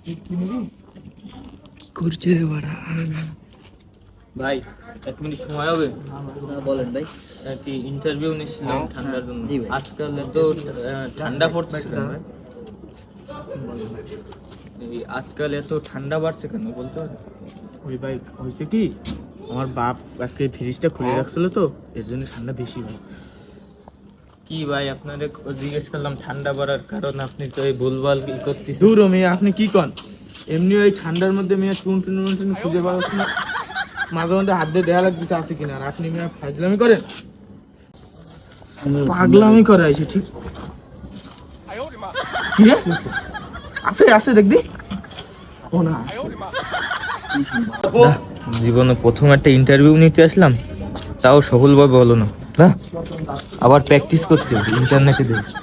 কি নিবি? কি করছে রে বাড়া? ভাই 1 মিনিট সময় হবে? বলেন ভাই। একটি ইন্টারভিউ নিয়েছিলাম ঠান্ডার জন্য। জি ভাই। আজকাল এত ঠান্ডা পড়তেছে কেন ভাই? এই আজকাল এত ঠান্ডা বাড়ছে কেন বলতে পারেন? ওই ভাই হয়েছে কি, আমার বাপ আজকে ফ্রিজটা খুলে রাখছিল তো, এর জন্য ঠান্ডা বেশি ভাই। কি ভাই আপনাদের জিজ্ঞেস করলাম ঠান্ডা বাড়ার কারণ, আপনি তো এই ভুলভাল কি করতেছেন। দূর মেয়ে, আপনি কি কন? এমনি ওই ঠান্ডার মধ্যে মেয়ে টুন খুঁজে পাচ্ছি না, মাঝে মধ্যে হাত দিয়ে দেওয়া লাগতেছে আছে কিনা, আর আপনি মেয়ে ফাজলামি করেন, পাগলামি করে আছে ঠিক। কি রে? আছে আছে দেখবি ও না। না, জীবনে প্রথম একটা ইন্টারভিউ নিতে আসলাম, তাও সফলভাবে হলো না। না, আবার প্র্যাকটিস করতে হবে ইন্টারনেটে দেখে।